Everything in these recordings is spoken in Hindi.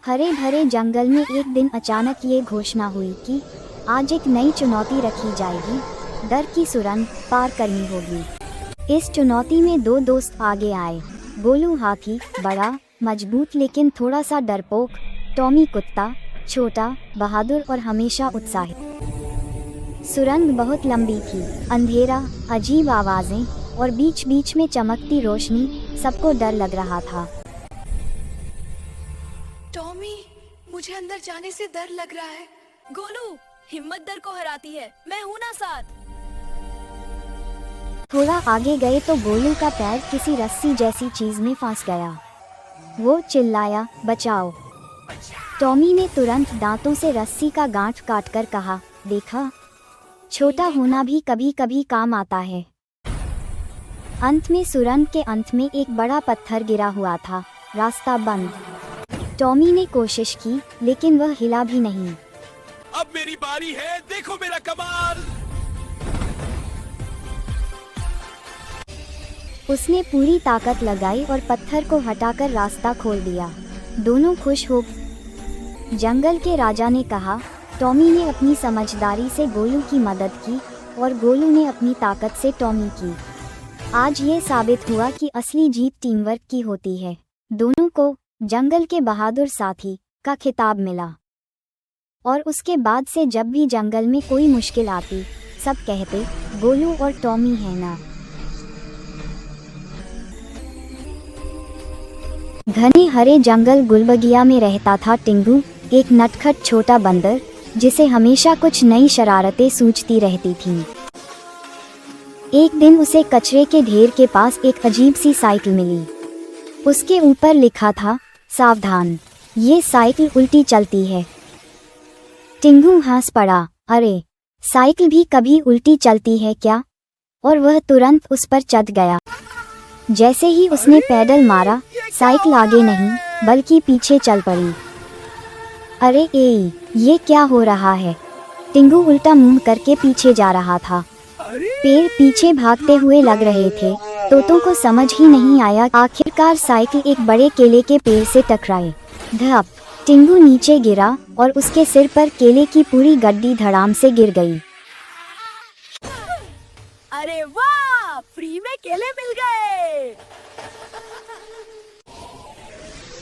हरे भरे जंगल में एक दिन अचानक ये घोषणा हुई कि आज एक नई चुनौती रखी जाएगी। डर की सुरंग पार करनी होगी। इस चुनौती में दो दोस्त आगे आए। गोलू हाथी, बड़ा मजबूत लेकिन थोड़ा सा डरपोक। टॉमी कुत्ता, छोटा बहादुर और हमेशा उत्साहित। सुरंग बहुत लंबी थी, अंधेरा, अजीब आवाजें और बीच बीच में चमकती रोशनी, सबको डर लग रहा था। टॉमी, मुझे अंदर जाने से डर लग रहा है। गोलू, हिम्मत डर को हराती है, मैं हूं ना साथ। थोड़ा आगे गए तो गोलू का पैर किसी रस्सी जैसी चीज में फंस गया। वो चिल्लाया, बचाओ। टॉमी ने तुरंत दांतों से रस्सी का गांठ काटकर कहा, देखा, छोटा होना भी कभी कभी काम आता है। अंत में सुरंग के अंत में एक बड़ा पत्थर गिरा हुआ था। रास्ता बंद। टॉमी ने कोशिश की लेकिन वह हिला भी नहीं। अब मेरी बारी है, देखो मेरा कमाल। उसने पूरी ताकत लगाई और पत्थर को हटाकर रास्ता खोल दिया। दोनों खुश हो। जंगल के राजा ने कहा, टॉमी ने अपनी समझदारी से गोलू की मदद की और गोलू ने अपनी ताकत से टॉमी की। आज ये साबित हुआ कि असली जीत टीम वर्क की होती है। दोनों को जंगल के बहादुर साथी का खिताब मिला। और उसके बाद से जब भी जंगल में कोई मुश्किल आती, सब कहते, गोलू और टॉमी है ना। घने हरे जंगल गुलबगिया में रहता था टिंगू, एक नटखट छोटा बंदर जिसे हमेशा कुछ नई शरारतें सूझती रहती थीं। एक दिन उसे कचरे के ढेर के पास एक अजीब सी साइकिल मिली। उसके ऊपर लिखा था, सावधान, ये साइकिल उल्टी चलती है। टिंगू हंस पड़ा, अरे, साइकिल भी कभी उल्टी चलती है क्या? और वह तुरंत उस पर चढ़ गया। जैसे ही उसने पैडल मारा, साइकिल आगे नहीं बल्कि पीछे चल पड़ी। अरे ये क्या हो रहा है? टिंगू उल्टा मुंह करके पीछे जा रहा था। पेड़ पीछे भागते हुए लग रहे थे। तोतों को समझ ही नहीं आया। आखिरकार साइकिल एक बड़े केले के पेड़ से टकराए। धप! टिंगू नीचे गिरा और उसके सिर पर केले की पूरी गड्डी धड़ाम से गिर गई। अरे वाह, फ्री में केले मिल गए।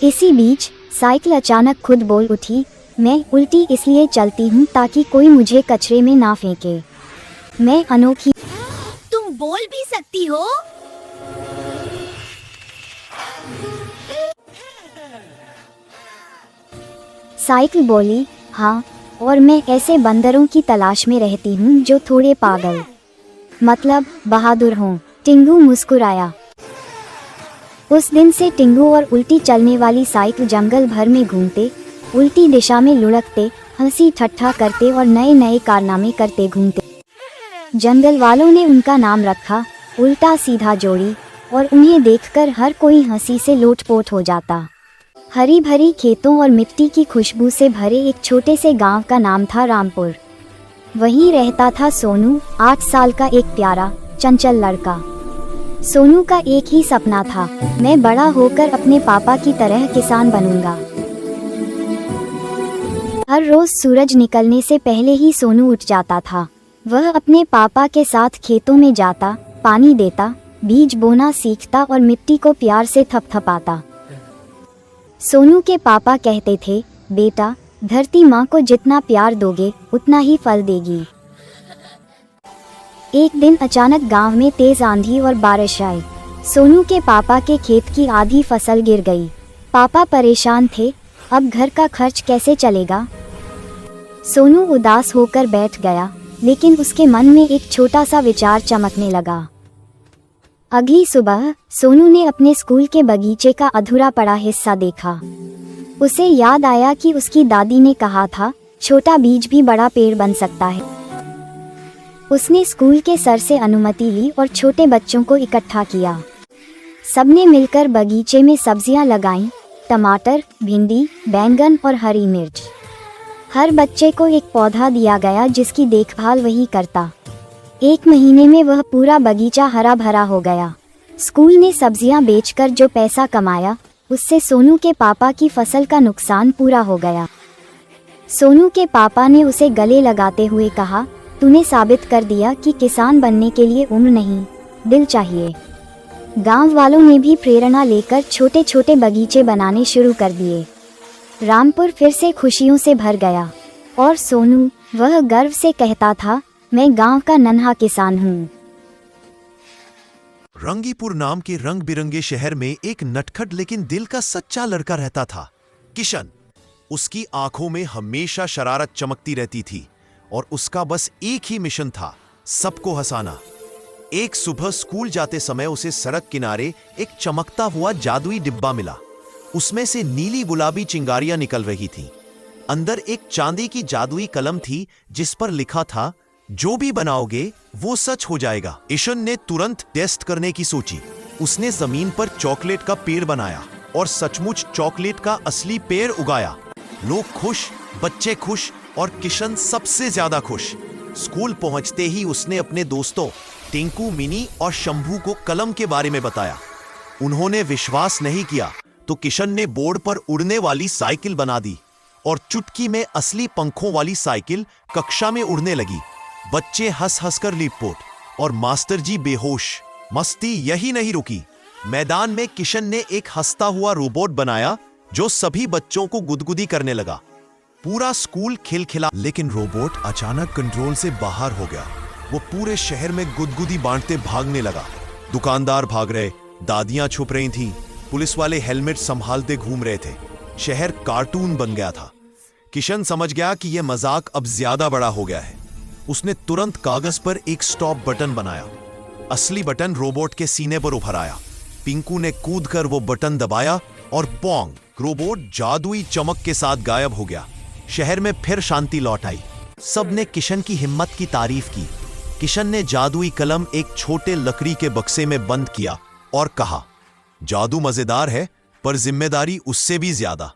इसी बीच साइकिल अचानक खुद बोल उठी, मैं उल्टी इसलिए चलती हूँ ताकि कोई मुझे कचरे में ना फेंके। मैं अनोखी। तुम बोल भी सकती हो? साइकिल बोली, हाँ, और मैं ऐसे बंदरों की तलाश में रहती हूँ जो थोड़े पागल, मतलब बहादुर हों। टिंगू मुस्कुराया। उस दिन से टिंगू और उल्टी चलने वाली साइकिल जंगल भर में घूमते, उल्टी दिशा में लुढ़कते, हंसी ठट्ठा करते और नए नए कारनामे करते घूमते। जंगल वालों ने उनका नाम रखा, उल्टा सीधा जोड़ी, और उन्हें देखकर हर कोई हंसी से लोटपोट हो जाता। हरी भरी खेतों और मिट्टी की खुशबू से भरे एक छोटे से गांव का नाम था रामपुर। वहीं रहता था सोनू, 8 साल का एक प्यारा चंचल लड़का। सोनू का एक ही सपना था, मैं बड़ा होकर अपने पापा की तरह किसान बनूंगा। हर रोज सूरज निकलने से पहले ही सोनू उठ जाता था। वह अपने पापा के साथ खेतों में जाता, पानी देता, बीज बोना सीखता और मिट्टी को प्यार से थपथपाता। सोनू के पापा कहते थे, बेटा, धरती माँ को जितना प्यार दोगे उतना ही फल देगी। एक दिन अचानक गांव में तेज आंधी और बारिश आई। सोनू के पापा के खेत की आधी फसल गिर गई। पापा परेशान थे, अब घर का खर्च कैसे चलेगा? सोनू उदास होकर बैठ गया, लेकिन उसके मन में एक छोटा सा विचार चमकने लगा। अगली सुबह सोनू ने अपने स्कूल के बगीचे का अधूरा पड़ा हिस्सा देखा। उसे याद आया कि उसकी दादी ने कहा था, छोटा बीज भी बड़ा पेड़ बन सकता है। उसने स्कूल के सर से अनुमति ली और छोटे बच्चों को इकट्ठा किया। सबने मिलकर बगीचे में सब्जियां लगाईं, टमाटर, भिंडी, बैंगन और हरी मिर्च। हर बच्चे को एक पौधा दिया गया जिसकी देखभाल वही करता। 1 महीने में वह पूरा बगीचा हरा भरा हो गया। स्कूल ने सब्जियां बेचकर जो पैसा कमाया उससे सोनू के पापा की फसल का नुकसान पूरा हो गया। सोनू के पापा ने उसे गले लगाते हुए कहा, तूने साबित कर दिया कि किसान बनने के लिए उम्र नहीं, दिल चाहिए। गांव वालों ने भी प्रेरणा लेकर छोटे छोटे बगीचे बनाने शुरू कर दिए। रामपुर फिर से खुशियों से भर गया और सोनू, वह गर्व से कहता था, मैं गांव का नन्हा किसान हूँ। रंगीपुर नाम के रंग बिरंगे शहर में एक नटखट लेकिन दिल का सच्चा लड़का रहता था, किशन। उसकी आंखों में हमेशा शरारत चमकती रहती थी और उसका बस एक ही मिशन था, सबको हंसाना। एक सुबह स्कूल जाते समय उसे सड़क किनारे एक चमकता हुआ जादुई डिब्बा मिला। उसमें से नीली गुलाबी चिंगारियां निकल रही थीं। अंदर एक चांदी की जादुई कलम थी जिस पर लिखा था, जो भी बनाओगे वो सच हो जाएगा। किशन ने तुरंत टेस्ट करने की सोची। उसने जमीन पर चॉकलेट का पेड़ बनाया और सचमुच चॉकलेट का असली पेड़ उगाया। लोग खुश, बच्चे खुश और किशन सबसे ज्यादा खुश। स्कूल पहुंचते ही उसने अपने दोस्तों टिंकू, मिनी और शंभू को कलम के बारे में बताया। उन्होंने विश्वास नहीं किया तो किशन ने बोर्ड पर उड़ने वाली साइकिल बना दी और चुटकी में असली पंखों वाली साइकिल कक्षा में उड़ने लगी। बच्चे हंस हंसकर लिपट और मास्टर जी बेहोश। मस्ती यही नहीं रुकी। मैदान में किशन ने एक हंसता हुआ रोबोट बनाया जो सभी बच्चों को गुदगुदी करने लगा। पूरा स्कूल खिलखिला। लेकिन रोबोट अचानक कंट्रोल से बाहर हो गया। वो पूरे शहर में गुदगुदी बांटते भागने लगा। दुकानदार भाग रहे, दादियां छुप रही थीं, पुलिस वाले हेलमेट संभालते घूम रहे थे। शहर कार्टून बन गया था। किशन समझ गया कि यह मजाक अब ज्यादा बड़ा हो गया है। उसने तुरंत कागज पर एक स्टॉप बटन बनाया। असली बटन रोबोट के सीने पर उभर आया। पिंकू ने कूदकर वो बटन दबाया और पोंग, रोबोट जादुई चमक के साथ गायब हो गया। शहर में फिर शांति लौट आई। सबने किशन की हिम्मत की तारीफ की। किशन ने जादुई कलम एक छोटे लकड़ी के बक्से में बंद किया और कहा, जादू मजेदार है पर जिम्मेदारी उससे भी ज्यादा।